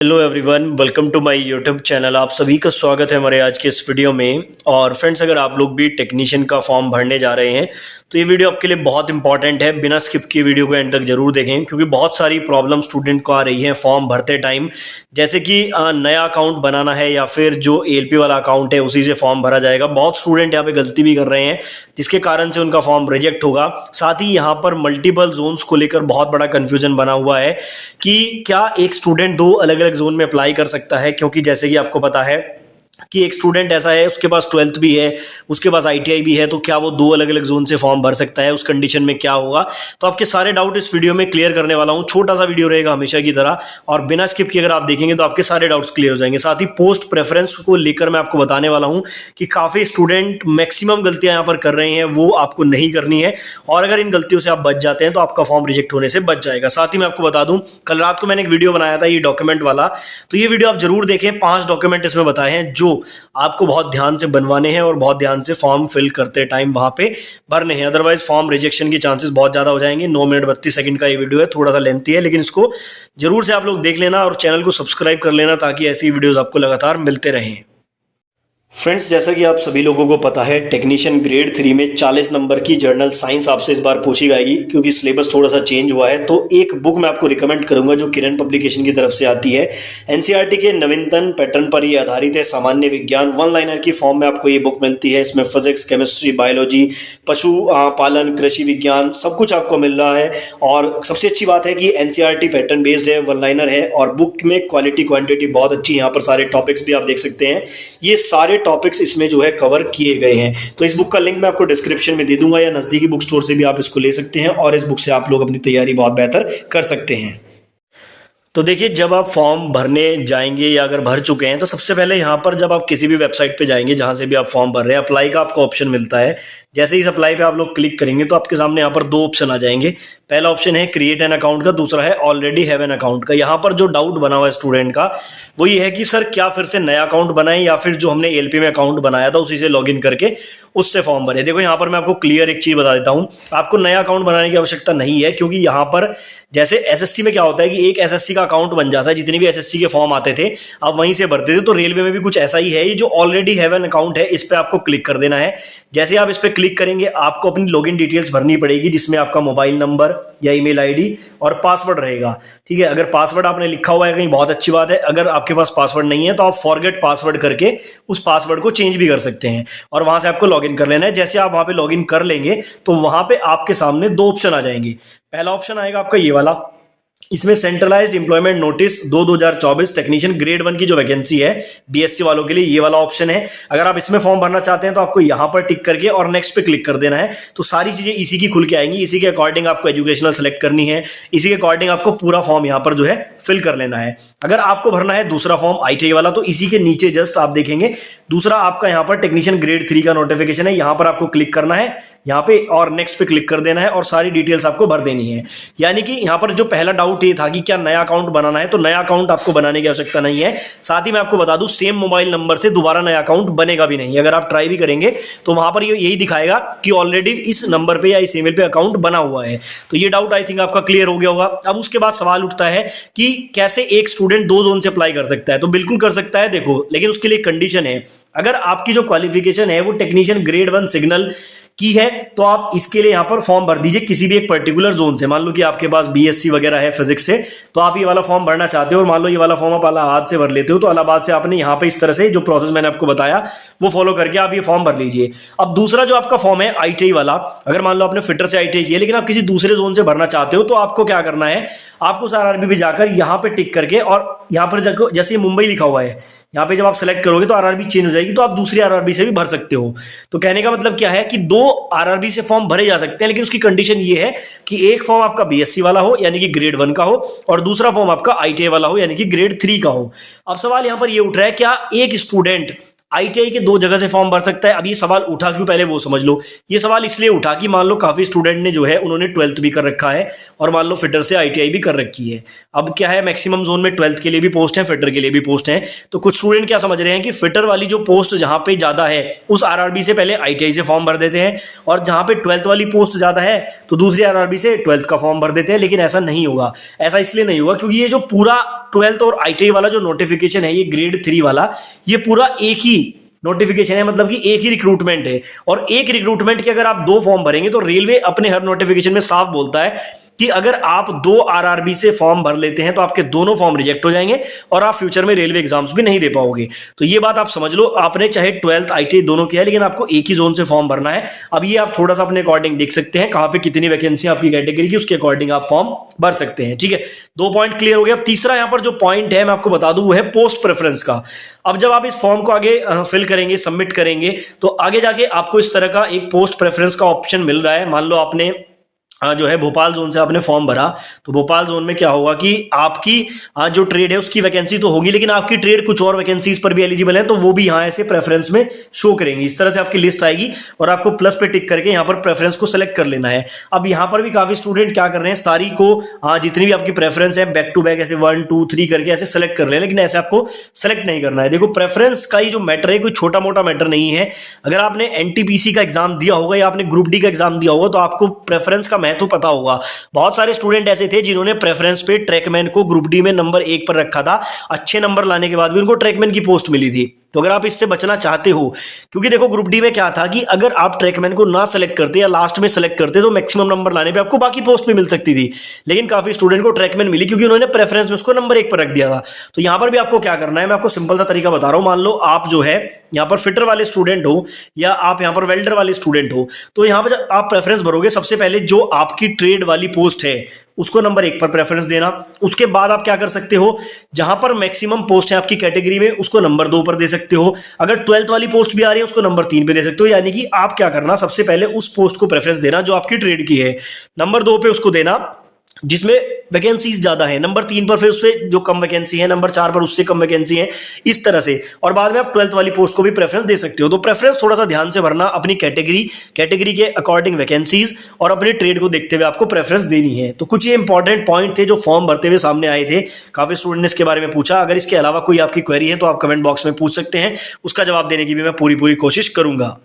Hello everyone, welcome to my YouTube channel. आप सभी का स्वागत है हमारे आज के इस वीडियो में। और फ्रेंड्स, अगर आप लोग भी टेक्नीशियन का फॉर्म भरने जा रहे हैं तो ये वीडियो आपके लिए बहुत इंपॉर्टेंट है। बिना स्किप किए वीडियो को एंड तक जरूर देखें, क्योंकि बहुत सारी प्रॉब्लम स्टूडेंट को आ रही है फॉर्म भरते टाइम। जैसे कि नया अकाउंट बनाना है या फिर जो एएलपी वाला अकाउंट है उसी से फॉर्म भरा जाएगा। बहुत स्टूडेंट यहाँ पे गलती भी कर रहे हैं, जिसके कारण से उनका फॉर्म रिजेक्ट होगा। साथ ही यहाँ पर मल्टीपल जोन्स को लेकर बहुत बड़ा कंफ्यूजन बना हुआ है कि क्या एक स्टूडेंट दो अलग अलग जोन में अप्लाई कर सकता है। क्योंकि जैसे कि आपको पता है कि एक स्टूडेंट ऐसा है, उसके पास 12th भी है, उसके पास आईटीआई भी है, तो क्या वो दो अलग अलग जोन से फॉर्म भर सकता है? उस कंडीशन में क्या होगा? तो आपके सारे डाउट इस वीडियो में क्लियर करने वाला हूं। छोटा सा वीडियो रहेगा हमेशा की तरह, और बिना स्किप किए अगर आप देखेंगे तो आपके सारे डाउट्स क्लियर हो जाएंगे। साथ ही पोस्ट प्रेफरेंस को लेकर मैं आपको बताने वाला हूं कि काफी स्टूडेंट मैक्सिमम गलतियां यहाँ पर कर रहे हैं, वो आपको नहीं करनी है। और अगर इन गलतियों से आप बच जाते हैं तो आपका फॉर्म रिजेक्ट होने से बच जाएगा। साथ ही मैं आपको बता दूं, कल रात को मैंने एक वीडियो बनाया था ये डॉक्यूमेंट वाला, तो ये वीडियो आप जरूर देखें। 5 डॉक्यूमेंट इसमें बताए हैं जो आपको बहुत ध्यान से बनवाने हैं और बहुत ध्यान से फॉर्म फिल करते टाइम वहां पे भरने हैं, अदरवाइज फॉर्म रिजेक्शन के चांसेस बहुत ज्यादा हो जाएंगे। 9 मिनट 32 सेकंड का ये वीडियो है, थोड़ा सा लेंथी है, लेकिन इसको जरूर से आप लोग देख लेना और चैनल को सब्सक्राइब कर लेना ताकि ऐसी वीडियोस आपको लगातार मिलते रहें। फ्रेंड्स, जैसा कि आप सभी लोगों को पता है, टेक्नीशियन ग्रेड 3 में 40 नंबर की जर्नल साइंस आपसे इस बार पूछी जाएगी, क्योंकि सिलेबस थोड़ा सा चेंज हुआ है। तो एक बुक मैं आपको रिकमेंड करूंगा जो किरण पब्लिकेशन की तरफ से आती है। एनसीईआरटी के नवीनतम पैटर्न पर ये आधारित है। सामान्य विज्ञान 1 लाइनर की फॉर्म में आपको ये बुक मिलती है। इसमें फिजिक्स, केमिस्ट्री, बायोलॉजी, पशु पालन, कृषि विज्ञान सब कुछ आपको मिल रहा है। और सबसे अच्छी बात है कि एनसीईआरटी पैटर्न बेस्ड है, 1 लाइनर है, और बुक में क्वालिटी क्वांटिटी बहुत अच्छी है। यहाँ पर सारे टॉपिक्स भी आप देख सकते हैं, ये सारे टॉपिक्स इसमें जो है कवर किए गए हैं। तो इस बुक का लिंक मैं आपको डिस्क्रिप्शन में दे दूंगा, या नजदीकी बुक स्टोर से भी आप इसको ले सकते हैं, और इस बुक से आप लोग अपनी तैयारी बहुत बेहतर कर सकते हैं। तो देखिए, जब आप फॉर्म भरने जाएंगे या अगर भर चुके हैं तो सबसे पहले यहाँ पर जब आप किसी भी वेबसाइट पे जाएंगे जहाँ से भी आप फॉर्म भर रहे हैं, अप्लाई का आपको ऑप्शन मिलता है। जैसे ही इस अप्लाई पे आप लोग क्लिक करेंगे तो आपके सामने यहाँ पर 2 ऑप्शन आ जाएंगे। पहला ऑप्शन है क्रिएट एन अकाउंट का, दूसरा है ऑलरेडी हैव एन अकाउंट का। यहाँ पर जो डाउट बना हुआ है स्टूडेंट का वो ये है कि सर क्या फिर से नया अकाउंट बनाए या फिर जो हमने एएलपी में अकाउंट बनाया था उसी से लॉगिन करके उससे फॉर्म भरे। देखो, यहाँ पर मैं आपको क्लियर एक चीज बता देता हूँ, आपको नया अकाउंट बनाने की आवश्यकता नहीं है। क्योंकि यहाँ पर जैसे एसएससी में क्या होता है कि एक एसएससी का अकाउंट बन जाता है, जितने भी एसएससी के फॉर्म आते थे आप वहीं से भरते थे। तो रेलवे में भी कुछ ऐसा ही है। ये जो ऑलरेडी हैव एन अकाउंट है इस पे आपको क्लिक कर देना है। जैसे आप इस पे क्लिक करेंगे आपको अपनी लॉगिन डिटेल्स भरनी पड़ेगी, जिसमें आपका मोबाइल नंबर या ईमेल आईडी और पासवर्ड रहेगा। ठीक है, अगर पासवर्ड आपने लिखा हुआ है कहीं, बहुत अच्छी बात है। अगर आपके पास पासवर्ड नहीं है तो आप फॉरगेट पासवर्ड करके उस पासवर्ड को चेंज भी कर सकते हैं, और वहां से आपको लॉगिन कर लेना है। जैसे आप वहां पे लॉगिन कर लेंगे तो वहां पे आपके सामने 2 ऑप्शन आ जाएंगे। पहला ऑप्शन आएगा आपका ये वाला, इसमें centralised employment notice 2024 technician grade 1 की जो वैकेंसी है बीएससी वालों के लिए, ये वाला ऑप्शन है। अगर आप इसमें फॉर्म भरना चाहते हैं तो आपको यहां पर टिक करके और नेक्स्ट पे क्लिक कर देना है। तो सारी चीजें इसी की खुल के आएंगी। इसी के अकॉर्डिंग आपको एजुकेशनल सेलेक्ट करनी है, इसी के अकॉर्डिंग आपको पूरा फॉर्म यहां पर जो है फिल कर लेना है। अगर आपको भरना है दूसरा फॉर्म आईटीआई वाला तो इसी के नीचे जस्ट आप देखेंगे दूसरा आपका यहां पर टेक्नीशियन ग्रेड 3 का नोटिफिकेशन है। यहां पर आपको क्लिक करना है यहां पे और नेक्स्ट पे क्लिक कर देना है, और सारी डिटेल्स आपको भर देनी है। यानी कि यहां पर जो पहला डाउट ये था कि क्या नया अकाउंट बनाना है, तो नया अकाउंट आपको बनाने की आवश्यकता नहीं है। साथ ही मैं आपको बता दूं, सेम मोबाइल नंबर से दोबारा नया अकाउंट बनेगा भी नहीं। अगर आप ट्राई भी करेंगे तो वहां पर यही दिखाएगा कि ऑलरेडी इस नंबर पे या इस ईमेल पे अकाउंट बना हुआ है। तो ये डाउट आई थिंक आपका क्लियर हो गया होगा। अब उसके बाद सवाल उठता है कि कैसे एक स्टूडेंट 2 जोन से अप्लाई कर सकता है। तो बिल्कुल कर सकता है, देखो, लेकिन उसके लिए कंडीशन है। अगर आपकी जो क्वालिफिकेशन है वो टेक्नीशियन ग्रेड 1 सिग्नल की है तो आप इसके लिए यहां पर फॉर्म भर दीजिए किसी भी एक पर्टिकुलर जोन से। मान लो कि आपके पास बीएससी वगैरह है फिजिक्स से, तो आप ये वाला फॉर्म भरना चाहते हो, और मान लो ये वाला फॉर्म आप इलाहाबाद से भर लेते हो, तो इलाहाबाद से आपने यहाँ पे इस तरह से जो प्रोसेस मैंने आपको बताया वो फॉलो करके आप ये फॉर्म भर लीजिए। अब दूसरा जो आपका फॉर्म है आईटीआई वाला, अगर मान लो आपने फिटर से आईटीआई किया लेकिन आप किसी दूसरे जोन से भरना चाहते हो, तो आपको क्या करना है, आपको आरआरबी पे जाकर यहाँ पे टिक करके, और यहाँ पर जाकर जैसे मुंबई लिखा हुआ है यहाँ पे जब आप सेलेक्ट करोगे तो आरआरबी चेंज हो जाएगी, तो आप दूसरी आरआरबी से भी भर सकते हो। तो कहने का मतलब क्या है कि 2 आरआरबी से फॉर्म भरे जा सकते हैं, लेकिन उसकी कंडीशन ये है कि एक फॉर्म आपका बीएससी वाला हो यानी कि ग्रेड 1 का हो, और दूसरा फॉर्म आपका आईटीआई वाला हो यानी कि ग्रेड 3 का हो। अब सवाल यहां पर ये उठ रहा है, क्या एक स्टूडेंट आईटीआई के 2 जगह से फॉर्म भर सकता है। अब ये सवाल उठा क्यों, पहले वो समझ लो। ये सवाल इसलिए उठा कि मान लो काफी स्टूडेंट ने जो है उन्होंने 12th भी कर रखा है और मान लो फिटर से आईटीआई भी कर रखी है। अब क्या है, मैक्सिमम जोन में 12th के लिए भी पोस्ट है, फिटर के लिए भी पोस्ट है। तो कुछ स्टूडेंट क्या समझ रहे हैं कि फिटर वाली जो पोस्ट जहां पे ज्यादा है उस आरआरबी से पहले आईटीआई से फॉर्म भर देते हैं, और जहां पे 12th वाली पोस्ट ज्यादा है तो दूसरी आरआरबी से 12th का फॉर्म भर देते हैं। लेकिन ऐसा नहीं होगा। ऐसा इसलिए नहीं होगा क्योंकि ये जो पूरा 12th और आईटीआई वाला जो नोटिफिकेशन है, ये ग्रेड 3 वाला, ये पूरा एक ही नोटिफिकेशन है, मतलब कि एक ही रिक्रूटमेंट है। और एक रिक्रूटमेंट के अगर आप 2 फॉर्म भरेंगे तो रेलवे अपने हर नोटिफिकेशन में साफ बोलता है कि अगर आप 2 आरआरबी से फॉर्म भर लेते हैं तो आपके दोनों फॉर्म रिजेक्ट हो जाएंगे और आप फ्यूचर में रेलवे एग्जाम्स भी नहीं दे पाओगे। तो ये बात आप समझ लो, आपने चाहे 12th आईटीआई दोनों किया है, लेकिन आपको एक ही जोन से फॉर्म भरना है। अब ये आप थोड़ा सा अपने अकॉर्डिंग देख सकते हैं कहां पे कितनी वैकेंसी आपकी कैटेगरी की, उसके अकॉर्डिंग आप फॉर्म भर सकते हैं। ठीक है, 2 पॉइंट क्लियर हो गया। अब तीसरा यहां पर जो पॉइंट है मैं आपको बता दूं वो है पोस्ट प्रेफरेंस का। अब जब आप इस फॉर्म को आगे फिल करेंगे, सबमिट करेंगे, तो आगे जाके आपको इस तरह का एक पोस्ट प्रेफरेंस का ऑप्शन मिल रहा है। मान लो आपने जो है भोपाल जोन से आपने फॉर्म भरा, तो भोपाल जोन में क्या होगा कि आपकी जो ट्रेड है उसकी वैकेंसी तो होगी, लेकिन आपकी ट्रेड कुछ और वैकेंसीज पर भी एलिजिबल है, तो वो भी यहाँ ऐसे प्रेफरेंस में शो करेंगी। इस तरह से आपकी लिस्ट आएगी और आपको प्लस पे टिक करके यहाँ पर प्रेफरेंस को सेलेक्ट कर लेना है। अब यहाँ पर भी काफी स्टूडेंट क्या कर रहे हैं, सारी को जितनी भी आपकी प्रेफरेंस है बैक टू बैक ऐसे 1 2 3 करके ऐसे सेलेक्ट कर रहे हैं, लेकिन ऐसे आपको सेलेक्ट नहीं करना है। देखो, प्रेफरेंस का ही जो मैटर है कोई छोटा मोटा मैटर नहीं है। अगर आपने एनटीपीसी का एग्जाम दिया होगा या आपने ग्रुप डी का एग्जाम दिया होगा तो आपको प्रेफरेंस का महत्व पता होगा। बहुत सारे स्टूडेंट ऐसे थे जिन्होंने प्रेफरेंस पे ट्रैकमैन को ग्रुप डी में नंबर 1 पर रखा था। अच्छे नंबर लाने के बाद भी उनको ट्रैकमैन की पोस्ट मिली थी। तो अगर आप इससे बचना चाहते हो, क्योंकि देखो ग्रुप डी में क्या था कि अगर आप ट्रैकमैन को ना सेलेक्ट करते या लास्ट में सेलेक्ट करते तो मैक्सिमम नंबर लाने पे आपको बाकी पोस्ट भी मिल सकती थी, लेकिन काफी स्टूडेंट को ट्रैकमैन मिली क्योंकि उन्होंने प्रेफरेंस में उसको नंबर 1 पर रख दिया था। तो यहां पर भी आपको क्या करना है, मैं आपको सिंपल सा तरीका बता रहा हूं। मान लो आप जो है यहाँ पर फिटर वाले स्टूडेंट हो या आप यहाँ पर वेल्डर वाले स्टूडेंट हो, तो यहाँ पर आप प्रेफरेंस भरोगे, सबसे पहले जो आपकी ट्रेड वाली पोस्ट है उसको नंबर 1 पर प्रेफरेंस देना। उसके बाद आप क्या कर सकते हो, जहां पर मैक्सिमम पोस्ट है आपकी कैटेगरी में उसको नंबर 2 पर दे सकते हो। अगर 12th वाली पोस्ट भी आ रही है उसको नंबर 3 पे दे सकते हो। यानी कि आप क्या करना, सबसे पहले उस पोस्ट को प्रेफरेंस देना जो आपकी ट्रेड की है, नंबर 2 पे उसको देना जिसमें वैकेंसीज ज्यादा है, नंबर 3 पर फिर उससे जो कम वैकेंसी है, नंबर 4 पर उससे कम वैकेंसी है, इस तरह से। और बाद में आप 12th वाली पोस्ट को भी प्रेफरेंस दे सकते हो। तो प्रेफरेंस थोड़ा सा ध्यान से भरना, अपनी कैटेगरी के अकॉर्डिंग वैकेंसीज और अपने ट्रेड को देखते हुए आपको प्रेफरेंस देनी है। तो कुछ ये इंपॉर्टेंट पॉइंट थे जो फॉर्म भरते हुए सामने आए थे, काफी स्टूडेंट ने इसके बारे में पूछा। अगर इसके अलावा कोई आपकी क्वेरी है तो आप कमेंट बॉक्स में पूछ सकते हैं, उसका जवाब देने की भी मैं पूरी कोशिश करूंगा।